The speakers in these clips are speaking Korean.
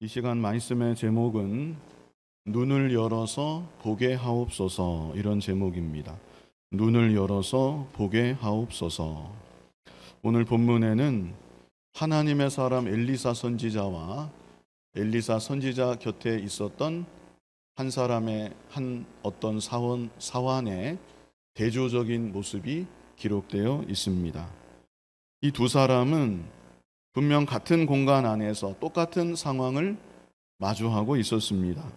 이 시간 말씀의 제목은 눈을 열어서 보게 하옵소서, 이런 제목입니다. 눈을 열어서 보게 하옵소서. 오늘 본문에는 하나님의 사람 엘리사 선지자와 엘리사 선지자 곁에 있었던 한 사람의 어떤 사환의 대조적인 모습이 기록되어 있습니다. 이 두 사람은 분명 같은 공간 안에서 똑같은 상황을 마주하고 있었습니다.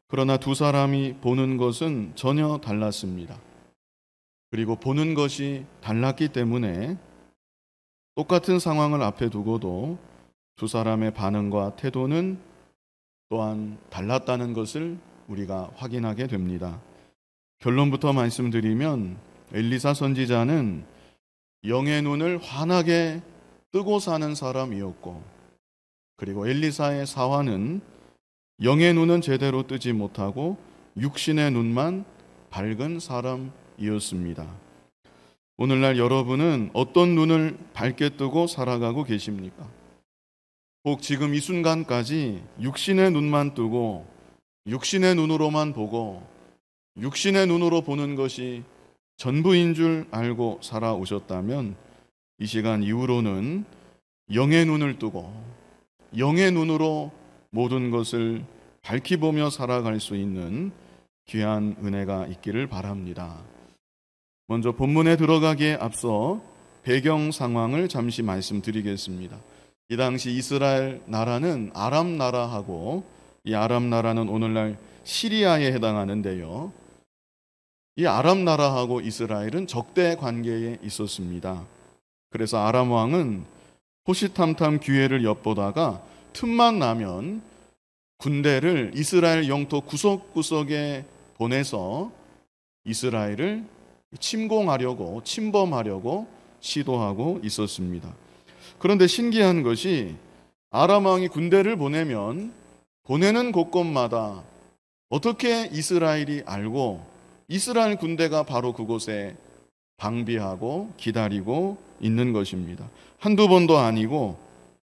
그러나 두 사람이 보는 것은 전혀 달랐습니다. 그리고 보는 것이 달랐기 때문에 똑같은 상황을 앞에 두고도 두 사람의 반응과 태도는 또한 달랐다는 것을 우리가 확인하게 됩니다. 결론부터 말씀드리면 엘리사 선지자는 영의 눈을 환하게 뜨고 사는 사람이었고, 그리고 엘리사의 사환은 영의 눈은 제대로 뜨지 못하고 육신의 눈만 밝은 사람이었습니다. 오늘날 여러분은 어떤 눈을 밝게 뜨고 살아가고 계십니까? 혹 지금 이 순간까지 육신의 눈만 뜨고 육신의 눈으로만 보고 육신의 눈으로 보는 것이 전부인 줄 알고 살아오셨다면 이 시간 이후로는 영의 눈을 뜨고 영의 눈으로 모든 것을 밝히 보며 살아갈 수 있는 귀한 은혜가 있기를 바랍니다. 먼저 본문에 들어가기에 앞서 배경 상황을 잠시 말씀드리겠습니다. 이 당시 이스라엘 나라는 아람 나라하고, 이 아람 나라는 오늘날 시리아에 해당하는데요, 이 아람 나라하고 이스라엘은 적대 관계에 있었습니다. 그래서 아람 왕은 호시탐탐 기회를 엿보다가 틈만 나면 군대를 이스라엘 영토 구석구석에 보내서 이스라엘을 침범하려고 시도하고 있었습니다. 그런데 신기한 것이 아람 왕이 군대를 보내면 보내는 곳곳마다 어떻게 이스라엘이 알고 이스라엘 군대가 바로 그곳에 방비하고 기다리고 있는 것입니다. 한두 번도 아니고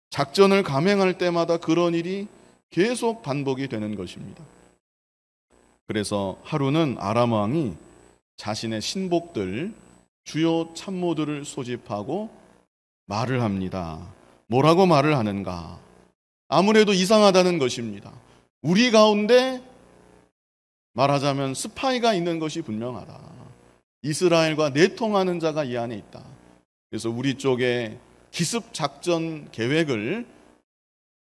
작전을 감행할 때마다 그런 일이 계속 반복이 되는 것입니다. 그래서 하루는 아람 왕이 자신의 신복들, 주요 참모들을 소집하고 말을 합니다. 뭐라고 말을 하는가? 아무래도 이상하다는 것입니다. 우리 가운데 말하자면 스파이가 있는 것이 분명하다. 이스라엘과 내통하는 자가 이 안에 있다. 그래서 우리 쪽에 기습 작전 계획을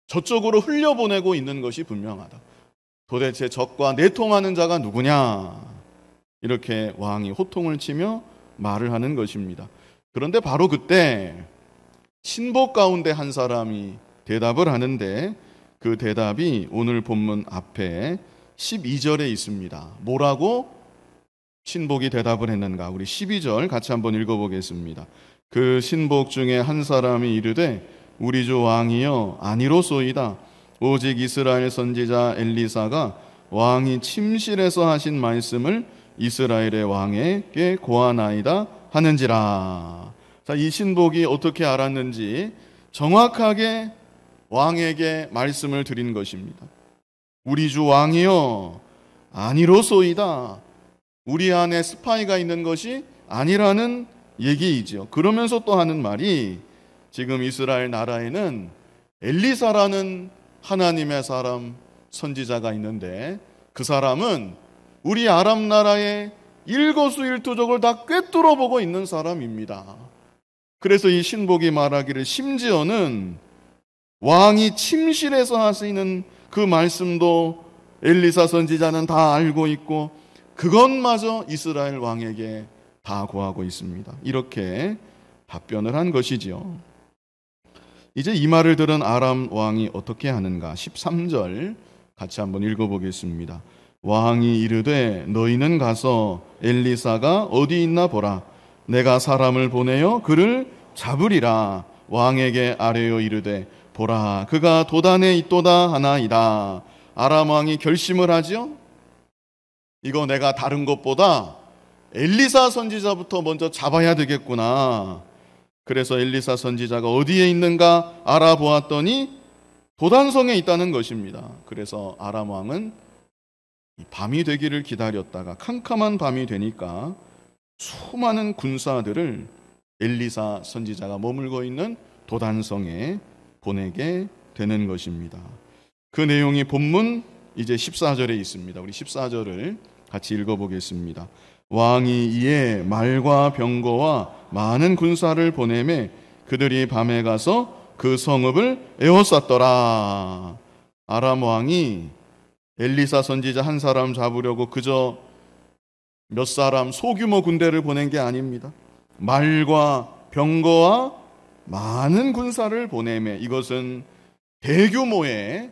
저쪽으로 흘려보내고 있는 것이 분명하다. 도대체 적과 내통하는 자가 누구냐? 이렇게 왕이 호통을 치며 말을 하는 것입니다. 그런데 바로 그때 신복 가운데 한 사람이 대답을 하는데, 그 대답이 오늘 본문 앞에 12절에 있습니다. 뭐라고 신복이 대답을 했는가? 우리 12절 같이 한번 읽어보겠습니다. 그 신복 중에 한 사람이 이르되 우리 주 왕이여 아니로소이다. 오직 이스라엘 선지자 엘리사가 왕이 침실에서 하신 말씀을 이스라엘의 왕에게 고하나이다 하는지라. 자, 이 신복이 어떻게 알았는지 정확하게 왕에게 말씀을 드린 것입니다. 우리 주 왕이여 아니로소이다. 우리 안에 스파이가 있는 것이 아니라는 얘기이죠. 그러면서 또 하는 말이, 지금 이스라엘 나라에는 엘리사라는 하나님의 사람 선지자가 있는데 그 사람은 우리 아람 나라의 일거수일투족을 다 꿰뚫어 보고 있는 사람입니다. 그래서 이 신복이 말하기를 심지어는 왕이 침실에서 하시는 그 말씀도 엘리사 선지자는 다 알고 있고 그것마저 이스라엘 왕에게 다 고하고 있습니다. 이렇게 답변을 한 것이지요. 이제 이 말을 들은 아람 왕이 어떻게 하는가? 13절 같이 한번 읽어보겠습니다. 왕이 이르되 너희는 가서 엘리사가 어디 있나 보라. 내가 사람을 보내어 그를 잡으리라. 왕에게 아뢰어 이르되 보라 그가 도단에 있도다 하나이다. 아람 왕이 결심을 하지요. 이거 내가 다른 것보다 엘리사 선지자부터 먼저 잡아야 되겠구나. 그래서 엘리사 선지자가 어디에 있는가 알아보았더니 도단성에 있다는 것입니다. 그래서 아람 왕은 밤이 되기를 기다렸다가 캄캄한 밤이 되니까 수많은 군사들을 엘리사 선지자가 머물고 있는 도단성에 보내게 되는 것입니다. 그 내용이 본문 이제 14절에 있습니다. 우리 14절을 같이 읽어보겠습니다. 왕이 이에 말과 병거와 많은 군사를 보내매 그들이 밤에 가서 그 성읍을 에워쌌더라. 아람 왕이 엘리사 선지자 한 사람 잡으려고 그저 몇 사람 소규모 군대를 보낸 게 아닙니다. 말과 병거와 많은 군사를 보내매 이것은 대규모의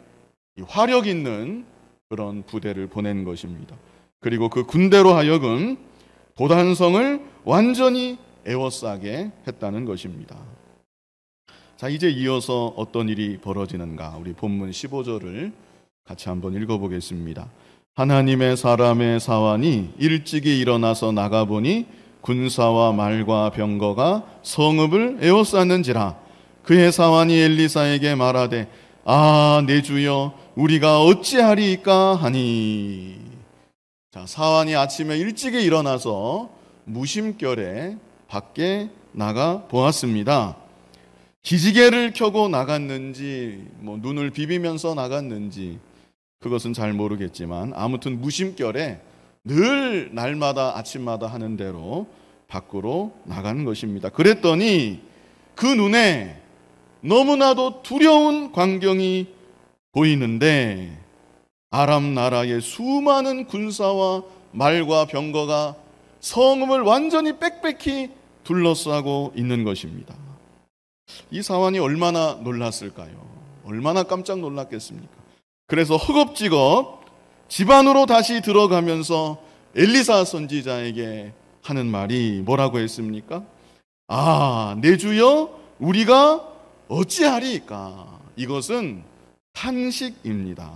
화력 있는 그런 부대를 보낸 것입니다. 그리고 그 군대로 하여금 도단성을 완전히 에워싸게 했다는 것입니다. 자, 이제 이어서 어떤 일이 벌어지는가? 우리 본문 15절을 같이 한번 읽어보겠습니다. 하나님의 사람의 사환이 일찍이 일어나서 나가보니 군사와 말과 병거가 성읍을 에워쌌는지라. 그의 사환이 엘리사에게 말하되 아, 내 주여 우리가 어찌하리이까 하니. 자, 사환이 아침에 일찍이 일어나서 무심결에 밖에 나가 보았습니다. 기지개를 켜고 나갔는지 눈을 비비면서 나갔는지 그것은 잘 모르겠지만 아무튼 무심결에 늘 날마다 아침마다 하는 대로 밖으로 나가는 것입니다. 그랬더니 그 눈에 너무나도 두려운 광경이 보이는데 아람 나라의 수많은 군사와 말과 병거가 성읍을 완전히 빽빽히 둘러싸고 있는 것입니다. 이 사환이 얼마나 놀랐을까요? 얼마나 깜짝 놀랐겠습니까? 그래서 허겁지겁 집 안으로 다시 들어가면서 엘리사 선지자에게 하는 말이 뭐라고 했습니까? 아, 내 주여 우리가 어찌하리이까? 이것은 탄식입니다.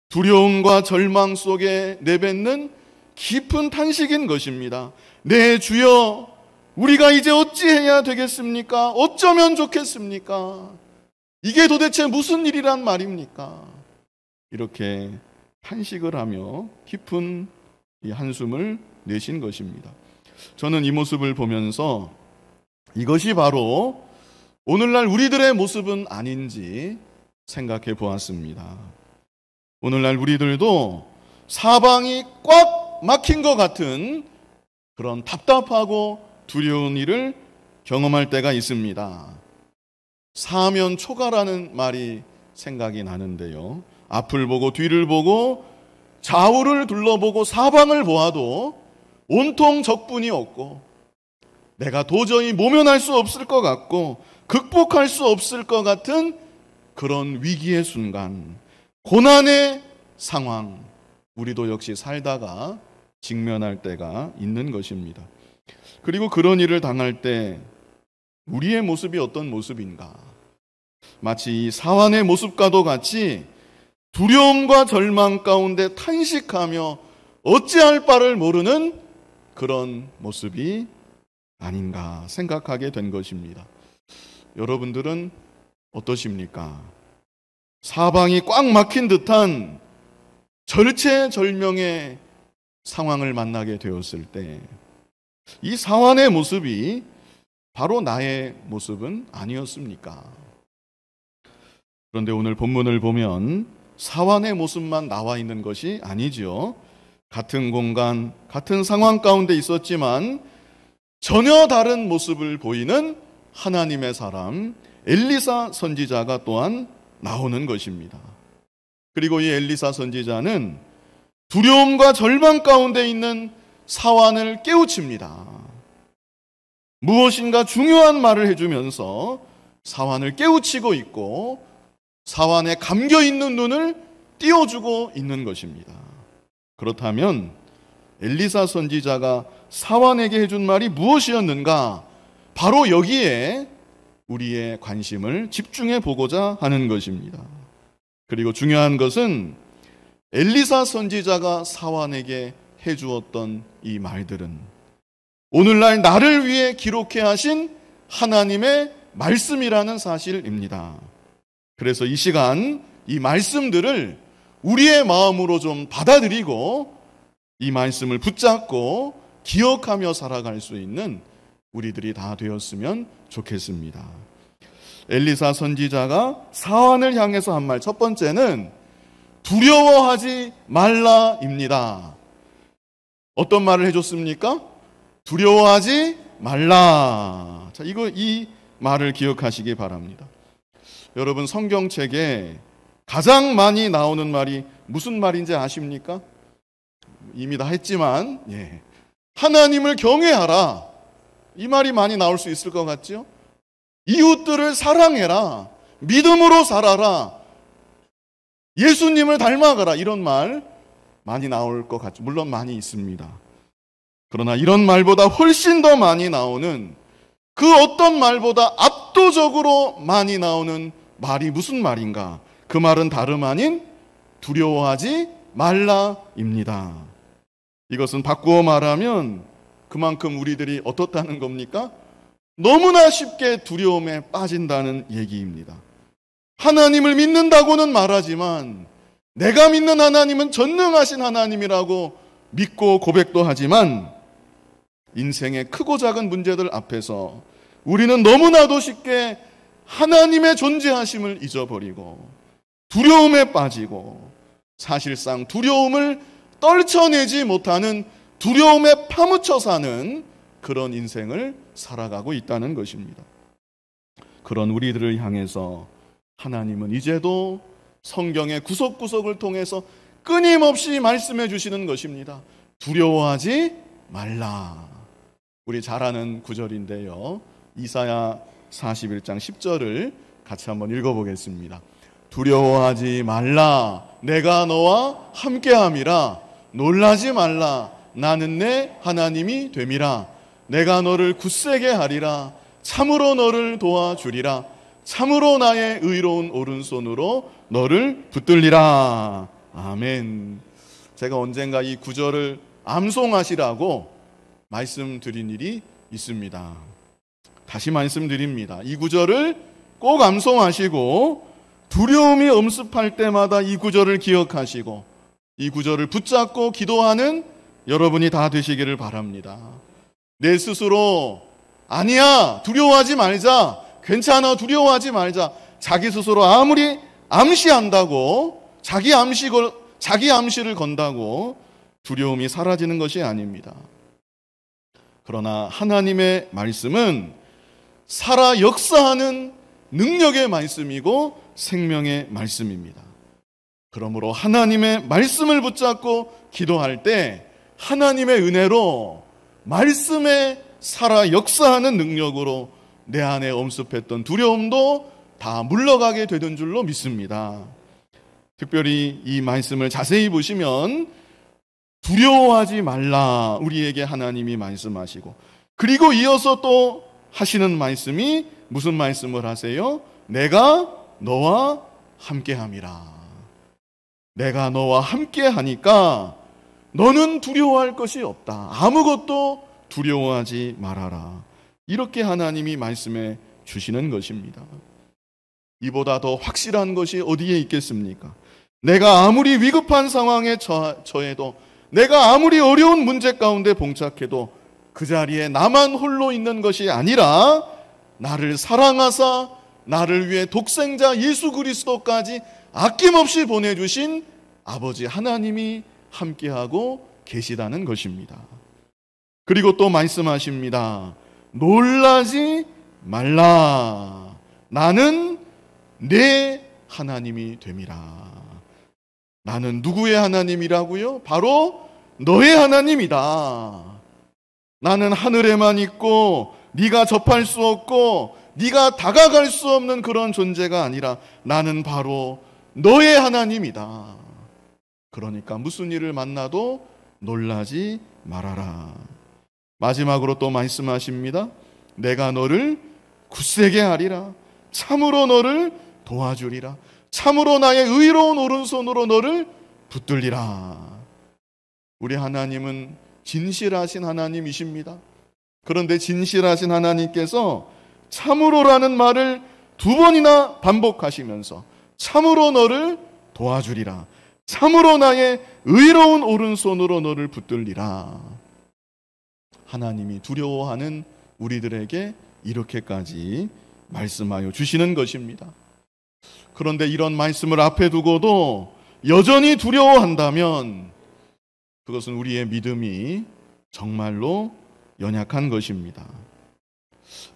두려움과 절망 속에 내뱉는 깊은 탄식인 것입니다. 내 주여 우리가 이제 어찌해야 되겠습니까? 어쩌면 좋겠습니까? 이게 도대체 무슨 일이란 말입니까? 이렇게 탄식을 하며 깊은 이 한숨을 내신 것입니다. 저는 이 모습을 보면서 이것이 바로 오늘날 우리들의 모습은 아닌지 생각해 보았습니다. 오늘날 우리들도 사방이 꽉 막힌 것 같은 그런 답답하고 두려운 일을 경험할 때가 있습니다. 사면초가라는 말이 생각이 나는데요. 앞을 보고 뒤를 보고 좌우를 둘러보고 사방을 보아도 온통 적분이 없고 내가 도저히 모면할 수 없을 것 같고 극복할 수 없을 것 같은 그런 위기의 순간, 고난의 상황, 우리도 역시 살다가 직면할 때가 있는 것입니다. 그리고 그런 일을 당할 때 우리의 모습이 어떤 모습인가? 마치 이 사환의 모습과도 같이 두려움과 절망 가운데 탄식하며 어찌할 바를 모르는 그런 모습이 아닌가 생각하게 된 것입니다. 여러분들은 어떠십니까? 사방이 꽉 막힌 듯한 절체절명의 상황을 만나게 되었을 때 이 사환의 모습이 바로 나의 모습은 아니었습니까? 그런데 오늘 본문을 보면 사환의 모습만 나와 있는 것이 아니지요. 같은 공간, 같은 상황 가운데 있었지만 전혀 다른 모습을 보이는 하나님의 사람 엘리사 선지자가 또한 나오는 것입니다. 그리고 이 엘리사 선지자는 두려움과 절망 가운데 있는 사환을 깨우칩니다. 무엇인가 중요한 말을 해주면서 사환을 깨우치고 있고 사환에 감겨있는 눈을 띄워주고 있는 것입니다. 그렇다면 엘리사 선지자가 사환에게 해준 말이 무엇이었는가? 바로 여기에 우리의 관심을 집중해 보고자 하는 것입니다. 그리고 중요한 것은 엘리사 선지자가 사환에게 해주었던 이 말들은 오늘날 나를 위해 기록해 하신 하나님의 말씀이라는 사실입니다. 그래서 이 시간 이 말씀들을 우리의 마음으로 좀 받아들이고 이 말씀을 붙잡고 기억하며 살아갈 수 있는 우리들이 다 되었으면 좋겠습니다. 엘리사 선지자가 사환을 향해서 한 말, 첫 번째는 두려워하지 말라입니다. 어떤 말을 해줬습니까? 두려워하지 말라. 자, 이 말을 기억하시기 바랍니다. 여러분, 성경책에 가장 많이 나오는 말이 무슨 말인지 아십니까? 이미 다 했지만, 하나님을 경외하라. 이 말이 많이 나올 수 있을 것 같죠? 이웃들을 사랑해라. 믿음으로 살아라. 예수님을 닮아가라. 이런 말 많이 나올 것 같죠. 물론 많이 있습니다. 그러나 이런 말보다 훨씬 더 많이 나오는, 그 어떤 말보다 압도적으로 많이 나오는 말이 무슨 말인가? 그 말은 다름 아닌 두려워하지 말라입니다. 이것은 바꾸어 말하면 그만큼 우리들이 어떻다는 겁니까? 너무나 쉽게 두려움에 빠진다는 얘기입니다. 하나님을 믿는다고는 말하지만, 내가 믿는 하나님은 전능하신 하나님이라고 믿고 고백도 하지만, 인생의 크고 작은 문제들 앞에서 우리는 너무나도 쉽게 하나님의 존재하심을 잊어버리고 두려움에 빠지고, 사실상 두려움을 떨쳐내지 못하는 두려움에 파묻혀 사는 그런 인생을 살아가고 있다는 것입니다. 그런 우리들을 향해서 하나님은 이제도 성경의 구석구석을 통해서 끊임없이 말씀해 주시는 것입니다. 두려워하지 말라. 우리 잘 아는 구절인데요. 이사야 41장 10절을 같이 한번 읽어보겠습니다. 두려워하지 말라. 내가 너와 함께함이라. 놀라지 말라. 나는 내 하나님이 됨이라. 내가 너를 굳세게 하리라. 참으로 너를 도와주리라. 참으로 나의 의로운 오른손으로 너를 붙들리라. 아멘. 제가 언젠가 이 구절을 암송하시라고 말씀드린 일이 있습니다. 다시 말씀드립니다. 이 구절을 꼭 암송하시고 두려움이 엄습할 때마다 이 구절을 기억하시고 이 구절을 붙잡고 기도하는 여러분이 다 되시기를 바랍니다. 내 스스로 아니야, 두려워하지 말자, 괜찮아, 두려워하지 말자, 자기 스스로 아무리 암시한다고, 자기 암시를 건다고 두려움이 사라지는 것이 아닙니다. 그러나 하나님의 말씀은 살아 역사하는 능력의 말씀이고 생명의 말씀입니다. 그러므로 하나님의 말씀을 붙잡고 기도할 때 하나님의 은혜로 말씀에 살아 역사하는 능력으로 내 안에 엄습했던 두려움도 다 물러가게 되는 줄로 믿습니다. 특별히 이 말씀을 자세히 보시면 두려워하지 말라 우리에게 하나님이 말씀하시고, 그리고 이어서 또 하시는 말씀이 무슨 말씀을 하세요? 내가 너와 함께함이라. 내가 너와 함께하니까 너는 두려워할 것이 없다. 아무것도 두려워하지 말아라. 이렇게 하나님이 말씀해 주시는 것입니다. 이보다 더 확실한 것이 어디에 있겠습니까? 내가 아무리 위급한 상황에 처해도, 내가 아무리 어려운 문제 가운데 봉착해도 그 자리에 나만 홀로 있는 것이 아니라 나를 사랑하사 나를 위해 독생자 예수 그리스도까지 아낌없이 보내주신 아버지 하나님이 함께하고 계시다는 것입니다. 그리고 또 말씀하십니다. 놀라지 말라. 나는 내 하나님이 됨이라. 나는 누구의 하나님이라고요? 바로 너의 하나님이다. 나는 하늘에만 있고 네가 접할 수 없고 네가 다가갈 수 없는 그런 존재가 아니라 나는 바로 너의 하나님이다. 그러니까 무슨 일을 만나도 놀라지 말아라. 마지막으로 또 말씀하십니다. 내가 너를 굳세게 하리라. 참으로 너를 도와주리라. 참으로 나의 의로운 오른손으로 너를 붙들리라. 우리 하나님은 진실하신 하나님이십니다. 그런데 진실하신 하나님께서 참으로라는 말을 두 번이나 반복하시면서 참으로 너를 도와주리라. 참으로 나의 의로운 오른손으로 너를 붙들리라. 하나님이 두려워하는 우리들에게 이렇게까지 말씀하여 주시는 것입니다. 그런데 이런 말씀을 앞에 두고도 여전히 두려워한다면 그것은 우리의 믿음이 정말로 연약한 것입니다.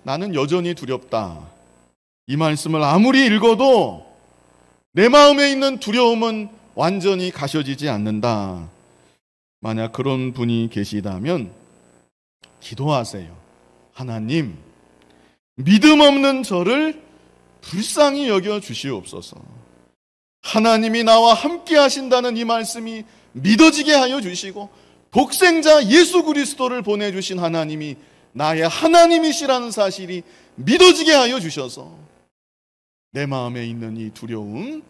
나는 여전히 두렵다. 이 말씀을 아무리 읽어도 내 마음에 있는 두려움은 완전히 가셔지지 않는다. 만약 그런 분이 계시다면 기도하세요. 하나님, 믿음 없는 저를 불쌍히 여겨 주시옵소서. 하나님이 나와 함께 하신다는 이 말씀이 믿어지게 하여 주시고 독생자 예수 그리스도를 보내주신 하나님이 나의 하나님이시라는 사실이 믿어지게 하여 주셔서 내 마음에 있는 이 두려움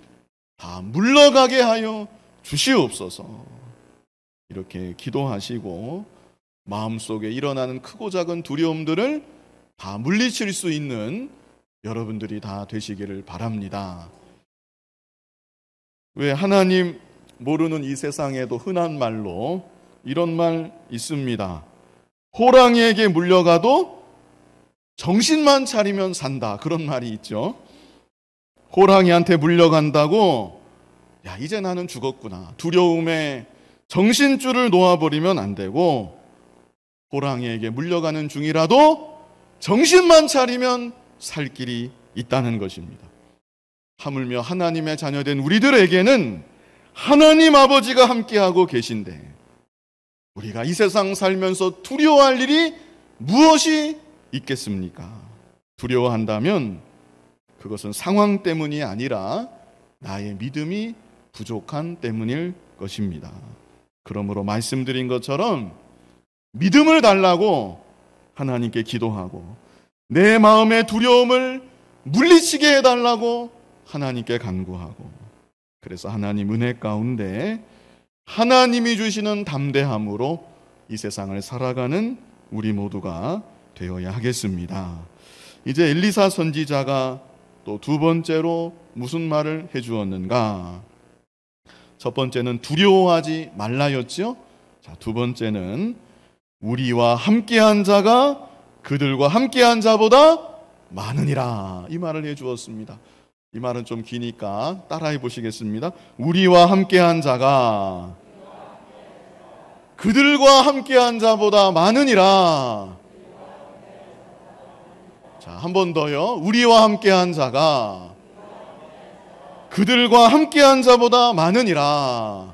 다 물러가게 하여 주시옵소서. 이렇게 기도하시고 마음속에 일어나는 크고 작은 두려움들을 다 물리칠 수 있는 여러분들이 다 되시기를 바랍니다. 왜 하나님 모르는 이 세상에도 흔한 말로 이런 말 있습니다. 호랑이에게 물려가도 정신만 차리면 산다. 그런 말이 있죠. 호랑이한테 물려간다고 야 이제 나는 죽었구나. 두려움에 정신줄을 놓아버리면 안 되고 호랑이에게 물려가는 중이라도 정신만 차리면 살 길이 있다는 것입니다. 하물며 하나님의 자녀된 우리들에게는 하나님 아버지가 함께하고 계신데 우리가 이 세상 살면서 두려워할 일이 무엇이 있겠습니까? 두려워한다면 그것은 상황 때문이 아니라 나의 믿음이 부족한 때문일 것입니다. 그러므로 말씀드린 것처럼 믿음을 달라고 하나님께 기도하고 내 마음의 두려움을 물리치게 해달라고 하나님께 간구하고 그래서 하나님 은혜 가운데 하나님이 주시는 담대함으로 이 세상을 살아가는 우리 모두가 되어야 하겠습니다. 이제 엘리사 선지자가 또 두 번째로 무슨 말을 해주었는가? 첫 번째는 두려워하지 말라였죠. 자, 두 번째는 우리와 함께한 자가 그들과 함께한 자보다 많으니라. 이 말을 해주었습니다. 이 말은 좀 기니까 따라해 보시겠습니다. 우리와 함께한 자가 그들과 함께한 자보다 많으니라. 자, 한 번 더요. 우리와 함께한 자가 그들과 함께한 자보다 많으니라.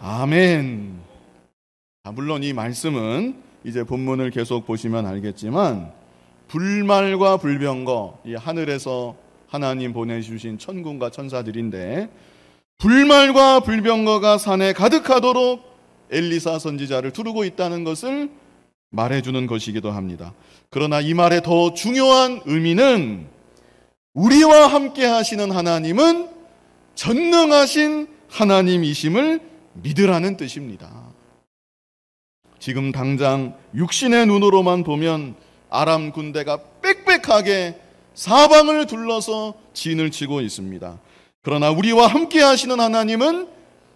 아멘. 자, 물론 이 말씀은 이제 본문을 계속 보시면 알겠지만 불말과 불병거, 이 하늘에서 하나님 보내주신 천군과 천사들인데 불말과 불병거가 산에 가득하도록 엘리사 선지자를 두르고 있다는 것을 말해주는 것이기도 합니다. 그러나 이 말의 더 중요한 의미는 우리와 함께 하시는 하나님은 전능하신 하나님이심을 믿으라는 뜻입니다. 지금 당장 육신의 눈으로만 보면 아람 군대가 빽빽하게 사방을 둘러서 진을 치고 있습니다. 그러나 우리와 함께 하시는 하나님은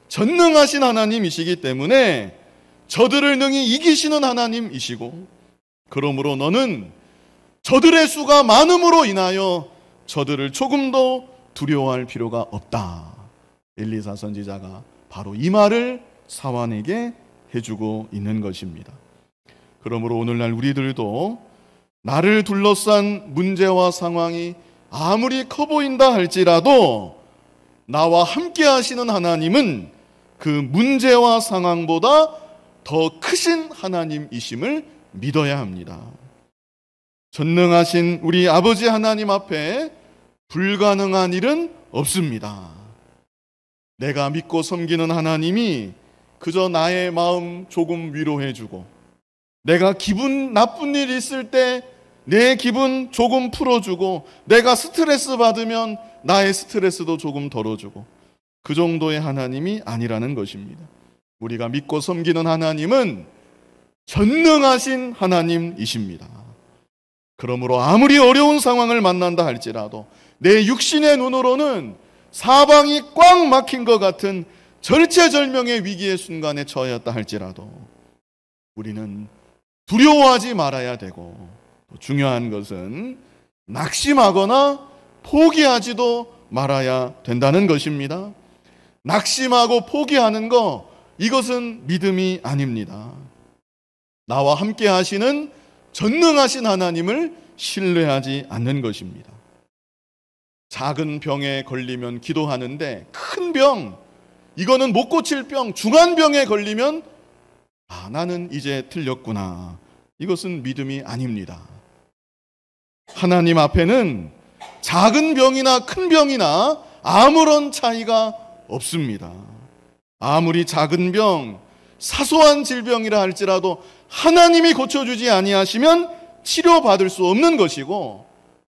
전능하신 하나님이시기 때문에 저들을 능히 이기시는 하나님이시고 그러므로 너는 저들의 수가 많음으로 인하여 저들을 조금도 두려워할 필요가 없다. 엘리사 선지자가 바로 이 말을 사환에게 해주고 있는 것입니다. 그러므로 오늘날 우리들도 나를 둘러싼 문제와 상황이 아무리 커 보인다 할지라도 나와 함께 하시는 하나님은 그 문제와 상황보다 더 크신 하나님이심을 믿어야 합니다. 전능하신 우리 아버지 하나님 앞에 불가능한 일은 없습니다. 내가 믿고 섬기는 하나님이 그저 나의 마음 조금 위로해주고 내가 기분 나쁜 일 있을 때 내 기분 조금 풀어주고 내가 스트레스 받으면 나의 스트레스도 조금 덜어주고 그 정도의 하나님이 아니라는 것입니다. 우리가 믿고 섬기는 하나님은 전능하신 하나님이십니다. 그러므로 아무리 어려운 상황을 만난다 할지라도 내 육신의 눈으로는 사방이 꽉 막힌 것 같은 절체절명의 위기의 순간에 처하였다 할지라도 우리는 두려워하지 말아야 되고, 중요한 것은 낙심하거나 포기하지도 말아야 된다는 것입니다. 낙심하고 포기하는 거, 이것은 믿음이 아닙니다. 나와 함께 하시는 전능하신 하나님을 신뢰하지 않는 것입니다. 작은 병에 걸리면 기도하는데 큰 병, 이거는 못 고칠 병, 중한 병에 걸리면 나는 이제 틀렸구나. 이것은 믿음이 아닙니다. 하나님 앞에는 작은 병이나 큰 병이나 아무런 차이가 없습니다. 아무리 작은 병, 사소한 질병이라 할지라도 하나님이 고쳐주지 아니하시면 치료받을 수 없는 것이고,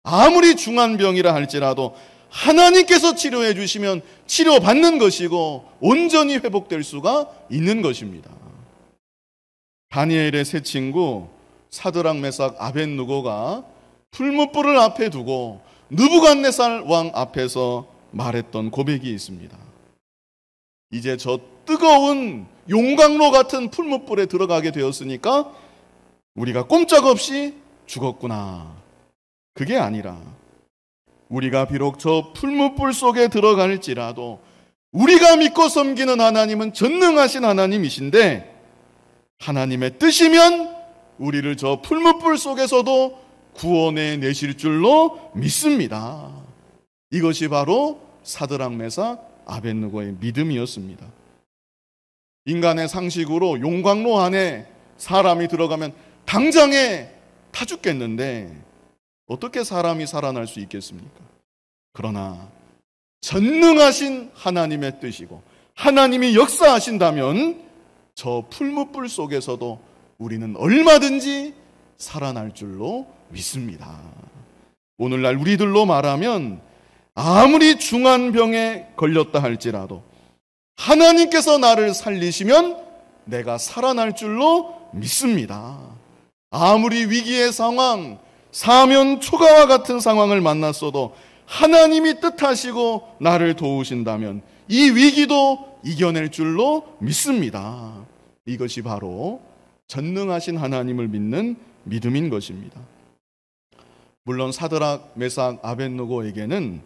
아무리 중한 병이라 할지라도 하나님께서 치료해 주시면 치료받는 것이고 온전히 회복될 수가 있는 것입니다. 다니엘의 세 친구 사드락, 메삭, 아벳느고가 풀무불을 앞에 두고 느부갓네살 왕 앞에서 말했던 고백이 있습니다. 이제 저 뜨거운 용광로 같은 풀무불에 들어가게 되었으니까 우리가 꼼짝없이 죽었구나. 그게 아니라 우리가 비록 저 풀무불 속에 들어갈지라도 우리가 믿고 섬기는 하나님은 전능하신 하나님이신데, 하나님의 뜻이면 우리를 저 풀무불 속에서도 구원해 내실 줄로 믿습니다. 이것이 바로 사드락, 메삭, 아벳느고의 믿음이었습니다. 인간의 상식으로 용광로 안에 사람이 들어가면 당장에 타 죽겠는데 어떻게 사람이 살아날 수 있겠습니까? 그러나 전능하신 하나님의 뜻이고 하나님이 역사하신다면 저 풀무불 속에서도 우리는 얼마든지 살아날 줄로 믿습니다. 오늘날 우리들로 말하면 아무리 중한 병에 걸렸다 할지라도 하나님께서 나를 살리시면 내가 살아날 줄로 믿습니다. 아무리 위기의 상황, 사면 초가와 같은 상황을 만났어도 하나님이 뜻하시고 나를 도우신다면 이 위기도 이겨낼 줄로 믿습니다. 이것이 바로 전능하신 하나님을 믿는 믿음인 것입니다. 물론 사드락, 메삭, 아벳느고에게는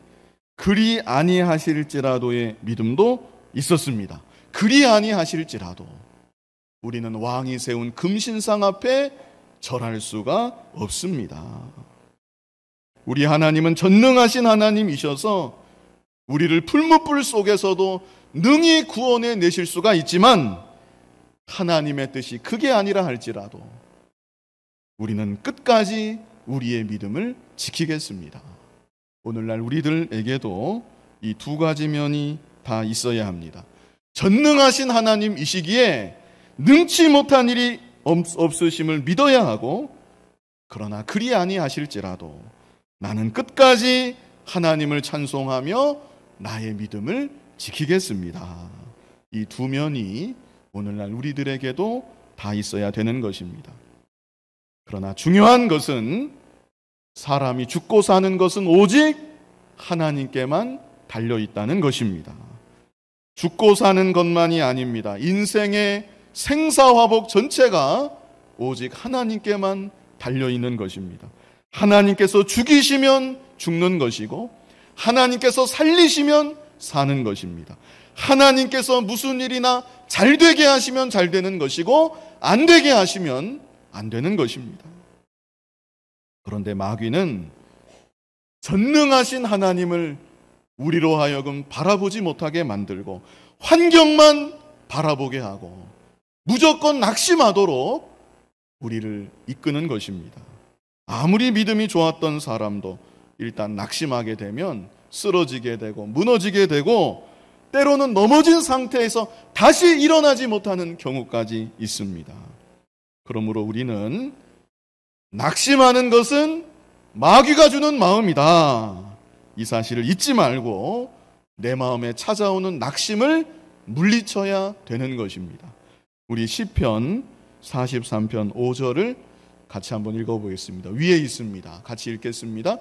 그리 아니하실지라도의 믿음도 있었습니다. 그리 아니하실지라도 우리는 왕이 세운 금신상 앞에 절할 수가 없습니다. 우리 하나님은 전능하신 하나님이셔서 우리를 풀무불 속에서도 능히 구원해 내실 수가 있지만, 하나님의 뜻이 그게 아니라 할지라도 우리는 끝까지 우리의 믿음을 지키겠습니다. 오늘날 우리들에게도 이 두 가지 면이 다 있어야 합니다. 전능하신 하나님이시기에 능치 못한 일이 없으심을 믿어야 하고, 그러나 그리 아니하실지라도 나는 끝까지 하나님을 찬송하며 나의 믿음을 지키겠습니다. 이 두 면이 오늘날 우리들에게도 다 있어야 되는 것입니다. 그러나 중요한 것은 사람이 죽고 사는 것은 오직 하나님께만 달려있다는 것입니다. 죽고 사는 것만이 아닙니다. 인생의 생사화복 전체가 오직 하나님께만 달려있는 것입니다. 하나님께서 죽이시면 죽는 것이고 하나님께서 살리시면 사는 것입니다. 하나님께서 무슨 일이나 잘 되게 하시면 잘 되는 것이고 안 되게 하시면 안 되는 것입니다. 그런데 마귀는 전능하신 하나님을 우리로 하여금 바라보지 못하게 만들고 환경만 바라보게 하고 무조건 낙심하도록 우리를 이끄는 것입니다. 아무리 믿음이 좋았던 사람도 일단 낙심하게 되면 쓰러지게 되고 무너지게 되고 때로는 넘어진 상태에서 다시 일어나지 못하는 경우까지 있습니다. 그러므로 우리는 낙심하는 것은 마귀가 주는 마음이다. 이 사실을 잊지 말고 내 마음에 찾아오는 낙심을 물리쳐야 되는 것입니다. 우리 시편 43편 5절을 같이 한번 읽어보겠습니다. 위에 있습니다. 같이 읽겠습니다.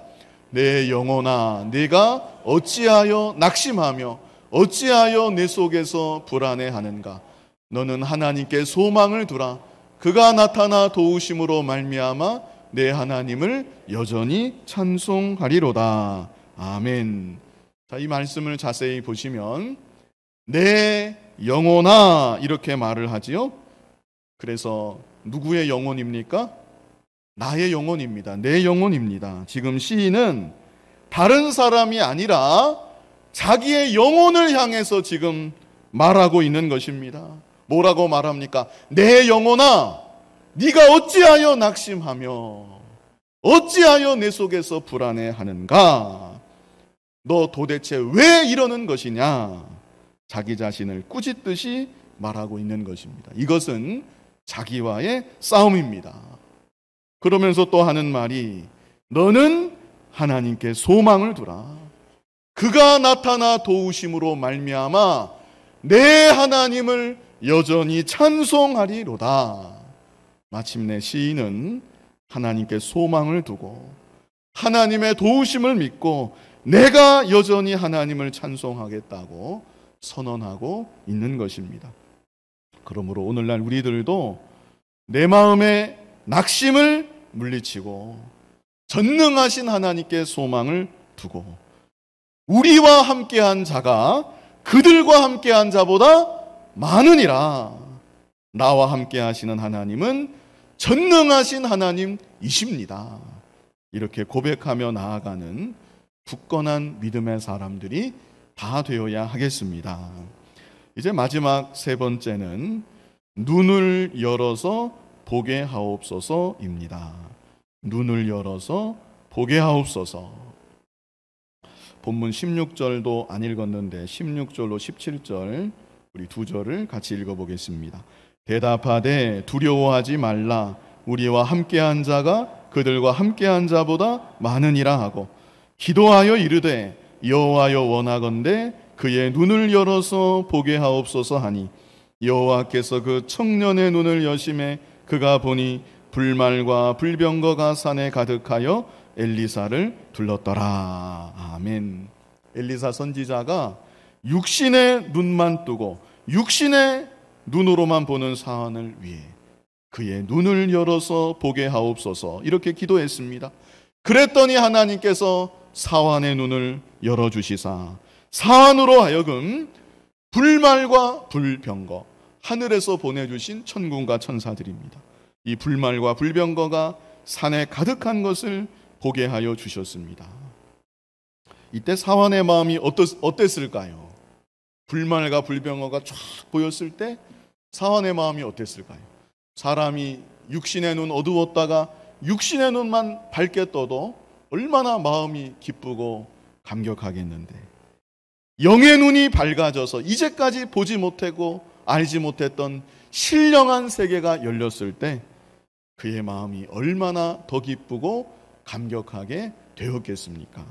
내 영혼아, 내가 어찌하여 낙심하며 어찌하여 내 속에서 불안해하는가? 너는 하나님께 소망을 두라. 그가 나타나 도우심으로 말미암아 내 하나님을 여전히 찬송하리로다. 아멘. 자, 이 말씀을 자세히 보시면 내 영혼아 이렇게 말을 하지요. 그래서 누구의 영혼입니까? 나의 영혼입니다. 내 영혼입니다. 지금 시인은 다른 사람이 아니라 자기의 영혼을 향해서 지금 말하고 있는 것입니다. 뭐라고 말합니까? 내 영혼아, 네가 어찌하여 낙심하며 어찌하여 내 속에서 불안해하는가? 너 도대체 왜 이러는 것이냐? 자기 자신을 꾸짖듯이 말하고 있는 것입니다. 이것은 자기와의 싸움입니다. 그러면서 또 하는 말이 너는 하나님께 소망을 두라. 그가 나타나 도우심으로 말미암아 내 하나님을 여전히 찬송하리로다. 마침내 시인은 하나님께 소망을 두고 하나님의 도우심을 믿고 내가 여전히 하나님을 찬송하겠다고 선언하고 있는 것입니다. 그러므로 오늘날 우리들도 내 마음의 낙심을 물리치고 전능하신 하나님께 소망을 두고 우리와 함께한 자가 그들과 함께한 자보다 많으니라. 나와 함께 하시는 하나님은 전능하신 하나님이십니다. 이렇게 고백하며 나아가는 굳건한 믿음의 사람들이 다 되어야 하겠습니다. 이제 마지막 세 번째는 눈을 열어서 보게 하옵소서입니다. 눈을 열어서 보게 하옵소서. 본문 16절도 안 읽었는데 16절로 17절 우리 두 절을 같이 읽어보겠습니다. 대답하되 두려워하지 말라. 우리와 함께한 자가 그들과 함께한 자보다 많으니라 하고 기도하여 이르되 여호와여 원하건대 그의 눈을 열어서 보게 하옵소서 하니 여호와께서 그 청년의 눈을 여심해 그가 보니 불말과 불병거가 산에 가득하여 엘리사를 둘렀더라. 아멘. 엘리사 선지자가 육신의 눈만 뜨고 육신의 눈으로만 보는 사안을 위해 그의 눈을 열어서 보게 하옵소서 이렇게 기도했습니다. 그랬더니 하나님께서 사환의 눈을 열어주시사 사환으로 하여금 불말과 불병거 하늘에서 보내주신 천군과 천사들입니다. 이 불말과 불병거가 산에 가득한 것을 보게 하여 주셨습니다. 이때 사환의 마음이 어땠을까요? 불말과 불병거가 쫙 보였을 때 사환의 마음이 어땠을까요? 사람이 육신의 눈 어두웠다가 육신의 눈만 밝게 떠도 얼마나 마음이 기쁘고 감격하겠는데 영의 눈이 밝아져서 이제까지 보지 못하고 알지 못했던 신령한 세계가 열렸을 때 그의 마음이 얼마나 더 기쁘고 감격하게 되었겠습니까?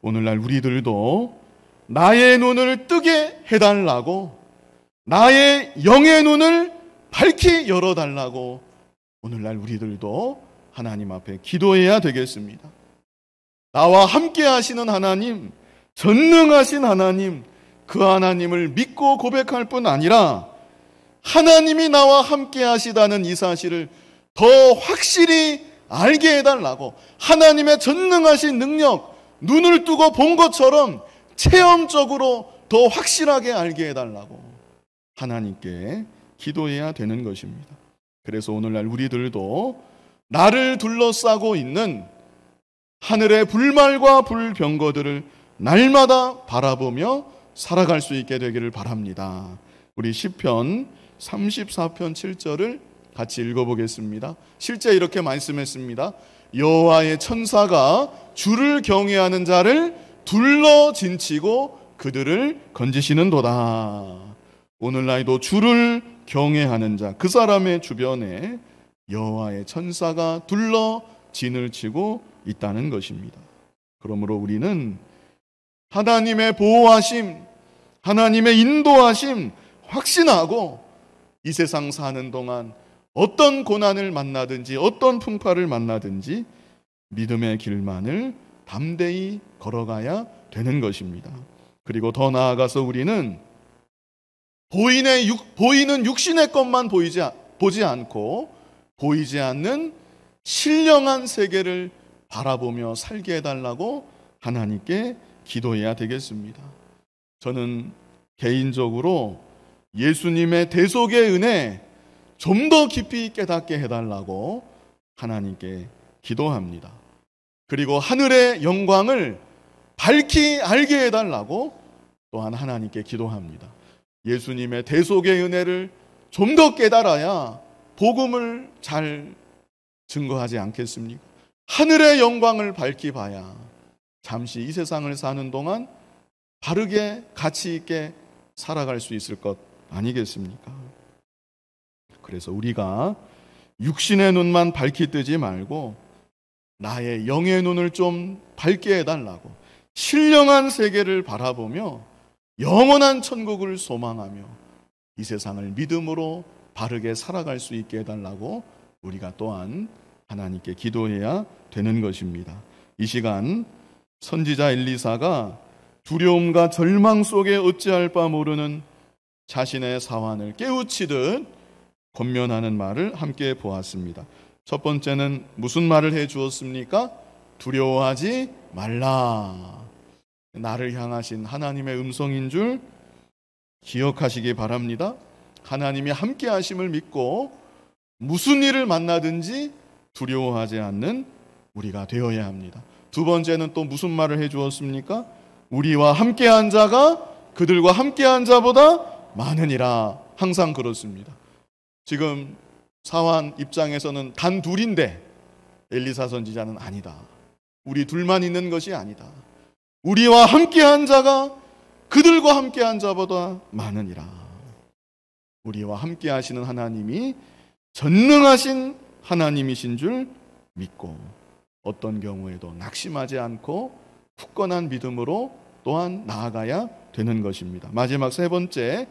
오늘날 우리들도 나의 눈을 뜨게 해달라고 나의 영의 눈을 밝히 열어달라고 오늘날 우리들도 하나님 앞에 기도해야 되겠습니다. 나와 함께 하시는 하나님, 전능하신 하나님, 그 하나님을 믿고 고백할 뿐 아니라 하나님이 나와 함께 하시다는 이 사실을 더 확실히 알게 해달라고 하나님의 전능하신 능력, 눈을 뜨고 본 것처럼 체험적으로 더 확실하게 알게 해달라고 하나님께 기도해야 되는 것입니다. 그래서 오늘날 우리들도 나를 둘러싸고 있는 하늘의 불말과 불병거들을 날마다 바라보며 살아갈 수 있게 되기를 바랍니다. 우리 시편 34편 7절을 같이 읽어보겠습니다. 실제 이렇게 말씀했습니다. 여호와의 천사가 주를 경외하는 자를 둘러 진치고 그들을 건지시는도다. 오늘날도 주를 경외하는 자, 그 사람의 주변에 여호와의 천사가 둘러 진을 치고 있다는 것입니다. 그러므로 우리는 하나님의 보호하심, 하나님의 인도하심 확신하고 이 세상 사는 동안 어떤 고난을 만나든지 어떤 풍파를 만나든지 믿음의 길만을 담대히 걸어가야 되는 것입니다. 그리고 더 나아가서 우리는 보이는 육신의 것만 보지 않고 보이지 않는 신령한 세계를 바라보며 살게 해달라고 하나님께 기도해야 되겠습니다. 저는 개인적으로 예수님의 대속의 은혜 좀 더 깊이 깨닫게 해달라고 하나님께 기도합니다. 그리고 하늘의 영광을 밝히 알게 해달라고 또한 하나님께 기도합니다. 예수님의 대속의 은혜를 좀 더 깨달아야 복음을 잘 증거하지 않겠습니까? 하늘의 영광을 밝히 봐야 잠시 이 세상을 사는 동안 바르게 가치 있게 살아갈 수 있을 것 아니겠습니까? 그래서 우리가 육신의 눈만 밝히 뜨지 말고 나의 영의 눈을 좀 밝게 해달라고 신령한 세계를 바라보며 영원한 천국을 소망하며 이 세상을 믿음으로 바르게 살아갈 수 있게 해달라고 우리가 또한 하나님께 기도해야 되는 것입니다. 이 시간 선지자 엘리사가 두려움과 절망 속에 어찌할 바 모르는 자신의 사환을 깨우치듯 권면하는 말을 함께 보았습니다. 첫 번째는 무슨 말을 해 주었습니까? 두려워하지 말라. 나를 향하신 하나님의 음성인 줄 기억하시기 바랍니다. 하나님이 함께 하심을 믿고 무슨 일을 만나든지 두려워하지 않는 우리가 되어야 합니다. 두 번째는 또 무슨 말을 해 주었습니까? 우리와 함께한 자가 그들과 함께한 자보다 많으니라. 항상 그렇습니다. 지금 사환 입장에서는 단 둘인데 엘리사 선지자는 아니다. 우리 둘만 있는 것이 아니다. 우리와 함께한 자가 그들과 함께한 자보다 많으니라. 우리와 함께 하시는 하나님이 전능하신 하나님이신 줄 믿고 어떤 경우에도 낙심하지 않고 굳건한 믿음으로 또한 나아가야 되는 것입니다. 마지막 세 번째,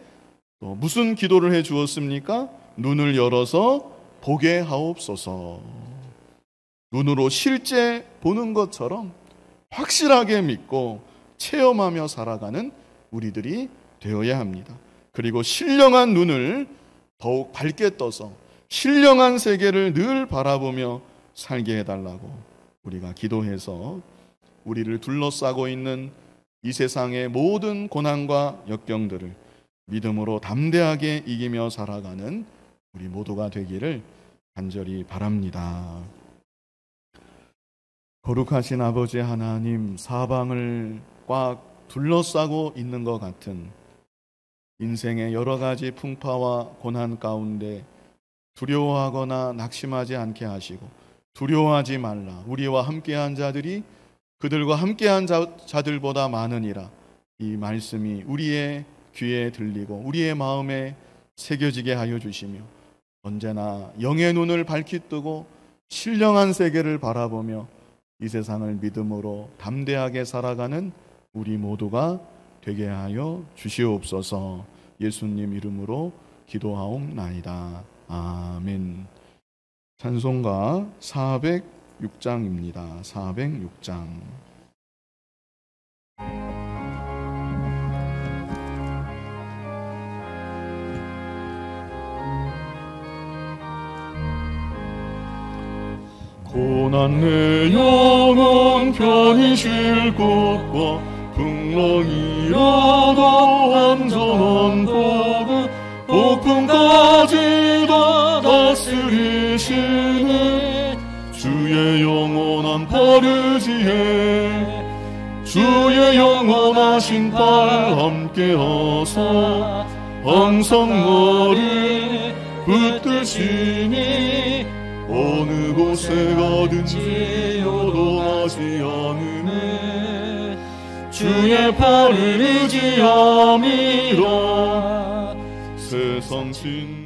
또 무슨 기도를 해 주었습니까? 눈을 열어서 보게 하옵소서. 눈으로 실제 보는 것처럼 확실하게 믿고 체험하며 살아가는 우리들이 되어야 합니다. 그리고 신령한 눈을 더욱 밝게 떠서 신령한 세계를 늘 바라보며 살게 해달라고 우리가 기도해서 우리를 둘러싸고 있는 이 세상의 모든 고난과 역경들을 믿음으로 담대하게 이기며 살아가는 우리 모두가 되기를 간절히 바랍니다. 거룩하신 아버지 하나님, 사방을 꽉 둘러싸고 있는 것 같은 인생의 여러 가지 풍파와 고난 가운데 두려워하거나 낙심하지 않게 하시고 두려워하지 말라. 우리와 함께한 자들이 그들과 함께한 자들보다 많으니라. 이 말씀이 우리의 귀에 들리고 우리의 마음에 새겨지게 하여 주시며 언제나 영의 눈을 밝히 뜨고 신령한 세계를 바라보며 이 세상을 믿음으로 담대하게 살아가는 우리 모두가 되게 하여 주시옵소서. 예수님 이름으로 기도하옵나이다. 아멘. 찬송가 406장입니다. 406장. 고난 내 영혼 편히 쉴 곳과 풍랑이라도 안전한 도구 폭풍까지도 다스리시는 주의 영원한 버르지에 주의 영원하신 팔 함께하사 항상 나를 붙드시니 어느 곳에 가든지 요동하지 않으네 주의 팔을 의지함이라 세상 진